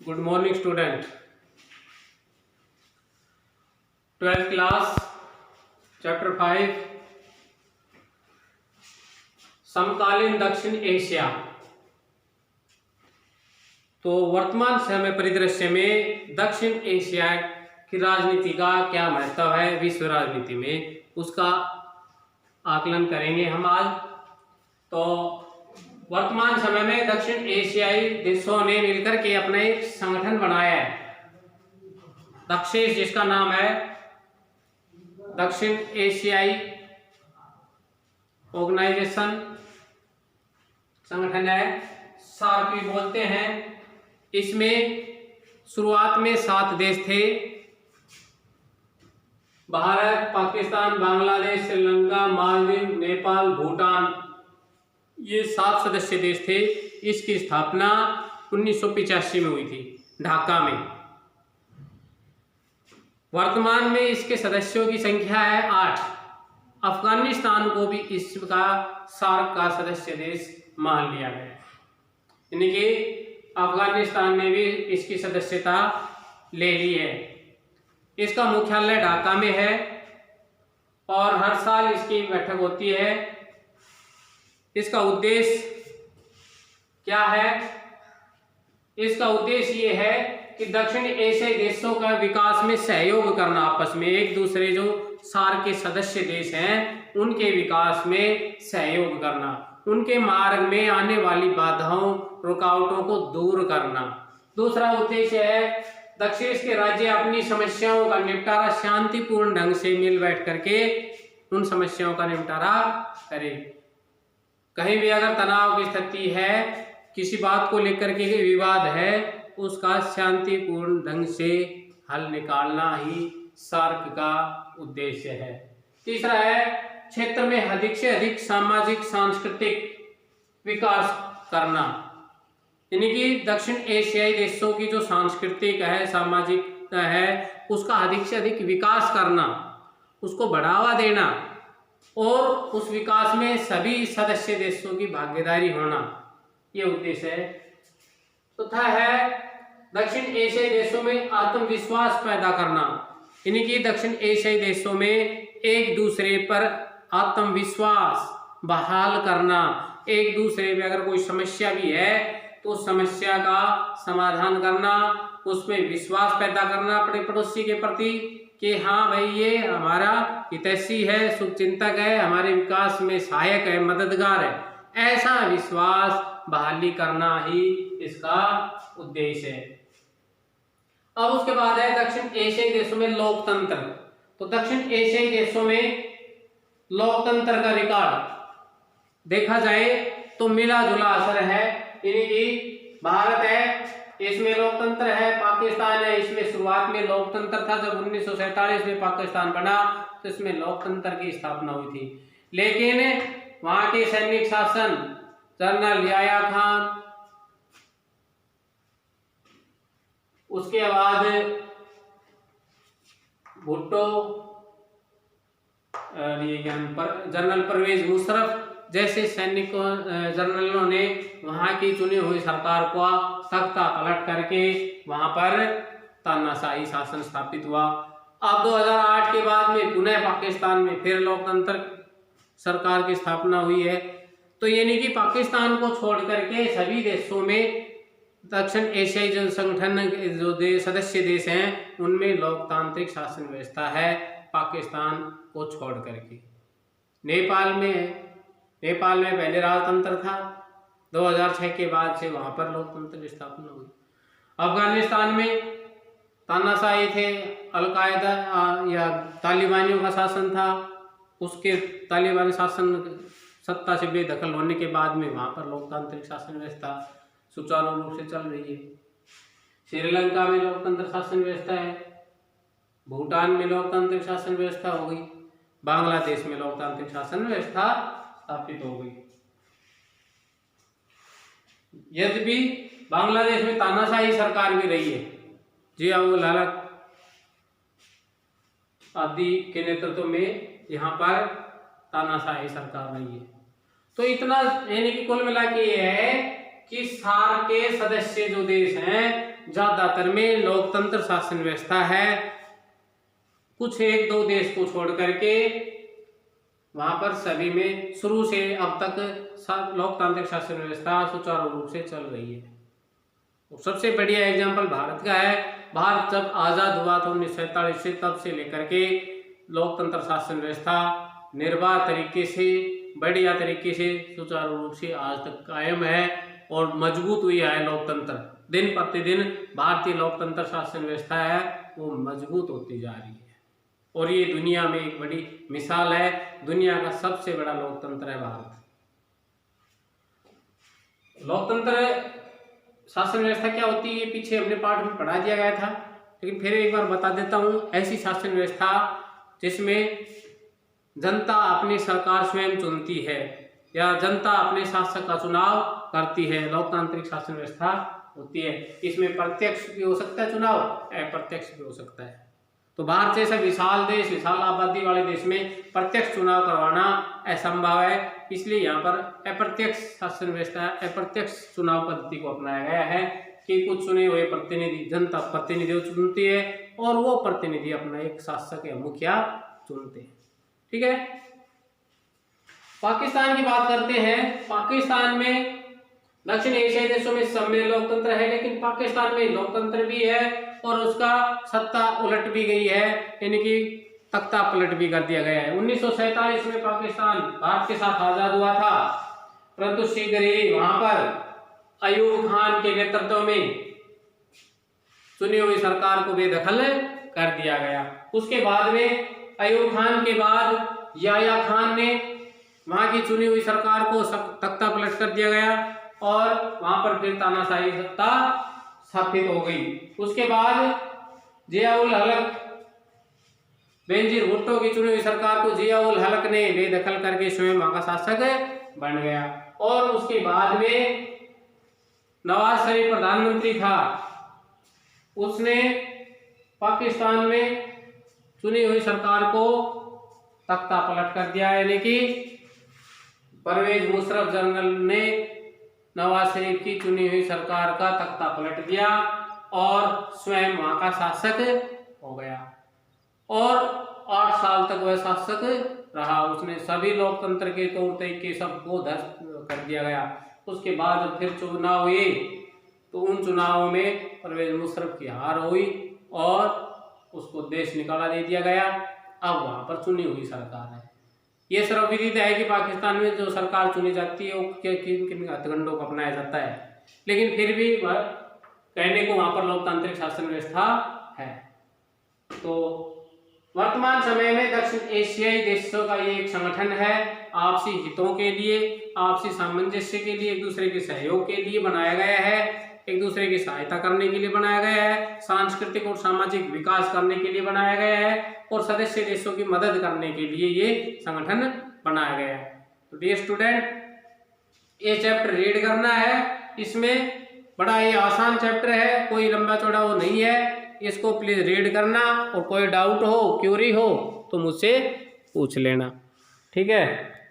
Good morning student. 12th class chapter 5 समकालीन दक्षिण Asia. तो वर्तमान समय परिदृश्य में दक्षिण एशिया की राजनीति का क्या महत्व है विश्व राजनीति में, उसका आकलन करेंगे हम आज। तो वर्तमान समय में दक्षिण एशियाई देशों ने मिलकर के अपना एक संगठन बनाया है दक्षेश, जिसका नाम है दक्षिण एशियाई ऑर्गेनाइजेशन, संगठन है, सार्क भी बोलते हैं। इसमें शुरुआत में 7 देश थे, भारत, पाकिस्तान, बांग्लादेश, श्रीलंका, मालदीव, नेपाल, भूटान, ये 7 सदस्य देश थे। इसकी स्थापना 1985 में हुई थी ढाका में। वर्तमान में इसके सदस्यों की संख्या है 8। अफगानिस्तान को भी इसका सार्क का सदस्य देश मान लिया गया, यानी कि अफगानिस्तान ने भी इसकी सदस्यता ले ली है। इसका मुख्यालय ढाका में है और हर साल इसकी बैठक होती है। इसका उद्देश्य क्या है? इसका उद्देश्य ये है कि दक्षिण एशियाई देशों का विकास में सहयोग करना, आपस में एक दूसरे जो सार्क के सदस्य देश हैं उनके विकास में सहयोग करना, उनके मार्ग में आने वाली बाधाओं रुकावटों को दूर करना। दूसरा उद्देश्य है दक्षिण के राज्य अपनी समस्याओं का निपटारा शांतिपूर्ण ढंग से मिल बैठ करके उन समस्याओं का निपटारा करें। कहीं भी अगर तनाव की स्थिति है, किसी बात को लेकर के विवाद है, उसका शांतिपूर्ण ढंग से हल निकालना ही सार्क का उद्देश्य है। तीसरा है क्षेत्र में अधिक से अधिक सामाजिक सांस्कृतिक विकास करना, यानी कि दक्षिण एशियाई देशों की जो सांस्कृतिक है, सामाजिक है, उसका अधिक से अधिक विकास करना, उसको बढ़ावा देना और उस विकास में सभी सदस्य देशों की भागीदारी होना, ये उद्देश्य है। चौथा है दक्षिण एशियाई देशों में आत्मविश्वास पैदा करना, यानी कि दक्षिण एशियाई देशों में एक दूसरे पर आत्मविश्वास बहाल करना, एक दूसरे में अगर कोई समस्या भी है तो समस्या का समाधान करना, उसमें विश्वास पैदा करना अपने पड़ोसी के प्रति कि हाँ भाई ये हमारा हितैषी है, शुभचिंतक है, हमारे विकास में सहायक है, मददगार है, ऐसा विश्वास बहाली करना ही इसका उद्देश्य है। अब उसके बाद है दक्षिण एशियाई देशों में लोकतंत्र। तो दक्षिण एशियाई देशों में लोकतंत्र का रिकॉर्ड देखा जाए तो मिला जुला असर है, यानी कि भारत है इसमें लोकतंत्र है, पाकिस्तान है इसमें शुरुआत में लोकतंत्र था, जब 1947 में पाकिस्तान बना तो इसमें लोकतंत्र की स्थापना हुई थी। लेकिन वहां के सैनिक शासन जनरल याह्या खान, उसके बाद भुट्टो, जनरल परवेज मुशर्रफ जैसे सैनिकों जनरलों ने वहां की चुनी हुई सरकार को तख्ता पलट करके वहां पर तानाशाही शासन स्थापित हुआ। अब 2008 के बाद में पुनः पाकिस्तान में फिर लोकतंत्र सरकार की स्थापना हुई है। तो यानी कि पाकिस्तान को छोड़ करके सभी देशों में दक्षिण एशियाई जो संगठन जो सदस्य देश हैं उनमें लोकतांत्रिक शासन व्यवस्था है, पाकिस्तान को छोड़ करके। नेपाल में पहले राजतंत्र था, 2006 के बाद से वहां पर लोकतंत्र की स्थापना हुई। अफगानिस्तान में तानाशाही थे, अलकायदा या तालिबानियों का शासन था, उसके तालिबानी शासन सत्ता से बेदखल होने के बाद में वहां पर लोकतांत्रिक शासन व्यवस्था सुचारू रूप से चल रही है। श्रीलंका में लोकतंत्र शासन व्यवस्था है, भूटान में लोकतांत्रिक शासन व्यवस्था हो गई, बांग्लादेश में लोकतांत्रिक शासन व्यवस्था स्थापित हो गई। यद्यपि बांग्लादेश में तानाशाही सरकार भी रही है, जियाउल हक आदि के नेतृत्व में यहाँ पर तानाशाही सरकार रही है। तो इतना यानी कि कुल मिला के ये है कि सार्क के सदस्य जो देश हैं ज्यादातर में लोकतंत्र शासन व्यवस्था है, कुछ एक दो देश को छोड़ करके वहां पर सभी में शुरू से अब तक लोकतांत्रिक शासन व्यवस्था सुचारू रूप से चल रही है। और सबसे बढ़िया एग्जाम्पल भारत का है। भारत जब आज़ाद हुआ था 1947 से, तब से लेकर के लोकतंत्र शासन व्यवस्था निर्बाध तरीके से, बढ़िया तरीके से, सुचारू रूप से आज तक कायम है और मजबूत हुई है लोकतंत्र। दिन प्रतिदिन भारतीय लोकतंत्र शासन व्यवस्था है वो मजबूत होती जा रही है और ये दुनिया में एक बड़ी मिसाल है। दुनिया का सबसे बड़ा लोकतंत्र है भारत। लोकतंत्र शासन व्यवस्था क्या होती है ये पीछे अपने पाठ में पढ़ा दिया गया था, लेकिन फिर एक बार बता देता हूँ। ऐसी शासन व्यवस्था जिसमें जनता अपनी सरकार स्वयं चुनती है या जनता अपने शासक का चुनाव करती है, लोकतांत्रिक शासन व्यवस्था होती है। इसमें प्रत्यक्ष भी हो सकता है चुनाव, अप्रत्यक्ष भी हो सकता है। तो भारत जैसा विशाल देश, विशाल आबादी वाले देश में प्रत्यक्ष चुनाव करवाना असंभव है, इसलिए यहाँ पर अप्रत्यक्ष शासन व्यवस्था, अप्रत्यक्ष चुनाव पद्धति को अपनाया गया है कि कुछ चुने हुए प्रतिनिधि, जनता प्रतिनिधियों चुनती है और वो प्रतिनिधि अपना एक शासक या मुखिया चुनते हैं। ठीक है, पाकिस्तान की बात करते हैं। पाकिस्तान में दक्षिण एशियाई देशों में सब में लोकतंत्र है, लेकिन पाकिस्तान में लोकतंत्र भी है और उसका सत्ता उलट भी गई है, यानी कि तख्ता पलट भी कर दिया गया है। 1947 में पाकिस्तान भारत के साथ आजाद हुआ था, परंतु शीघ्र ही वहां पर अयूब खान के नेतृत्व में चुनी हुई सरकार को बेदखल कर दिया गया। उसके बाद में अयूब खान के बाद याया खान ने वहां की चुनी हुई सरकार को तख्ता पलट कर दिया गया और वहां पर फिर तानाशाही सत्ता स्थापित हो गई। उसके बाद जियाउल हक, बेनजीर भुट्टो की चुनी हुई सरकार को जियाउल हक ने बेदखल करके स्वयं वहां का शासक बन गया। और उसके बाद में नवाज शरीफ प्रधानमंत्री था, उसने पाकिस्तान में चुनी हुई सरकार को तख्ता पलट कर दिया, यानी कि परवेज मुशर्रफ जनरल ने नवाज शरीफ की चुनी हुई सरकार का तख्ता पलट दिया और स्वयं वहां का शासक हो गया और 8 साल तक वह शासक रहा। उसने सभी लोकतंत्र के तौर तरीके सबको ध्वस्त कर दिया गया। उसके बाद जब फिर चुनाव हुए तो उन चुनावों में परवेज मुशर्रफ की हार हुई और उसको देश निकाला दे दिया गया। अब वहां पर चुनी हुई सरकार है। ये सर्वविदित है कि पाकिस्तान में जो सरकार चुनी जाती है वो किन किन हथकंडों को अपनाया जाता है, लेकिन फिर भी वह कहने को वहां पर लोकतांत्रिक शासन व्यवस्था है। तो वर्तमान समय में दक्षिण एशियाई देशों का ये एक संगठन है, आपसी हितों के लिए, आपसी सामंजस्य के लिए, एक दूसरे के सहयोग के लिए बनाया गया है, एक दूसरे की सहायता करने के लिए बनाया गया है, सांस्कृतिक और सामाजिक विकास करने के लिए बनाया गया है और सदस्य देशों की मदद करने के लिए ये संगठन बनाया गया है। तो डियर स्टूडेंट, ये चैप्टर रीड करना है। इसमें बड़ा ये आसान चैप्टर है, कोई लंबा चौड़ा वो नहीं है। इसको प्लीज रीड करना और कोई डाउट हो, क्यूरी हो तो मुझसे पूछ लेना। ठीक है।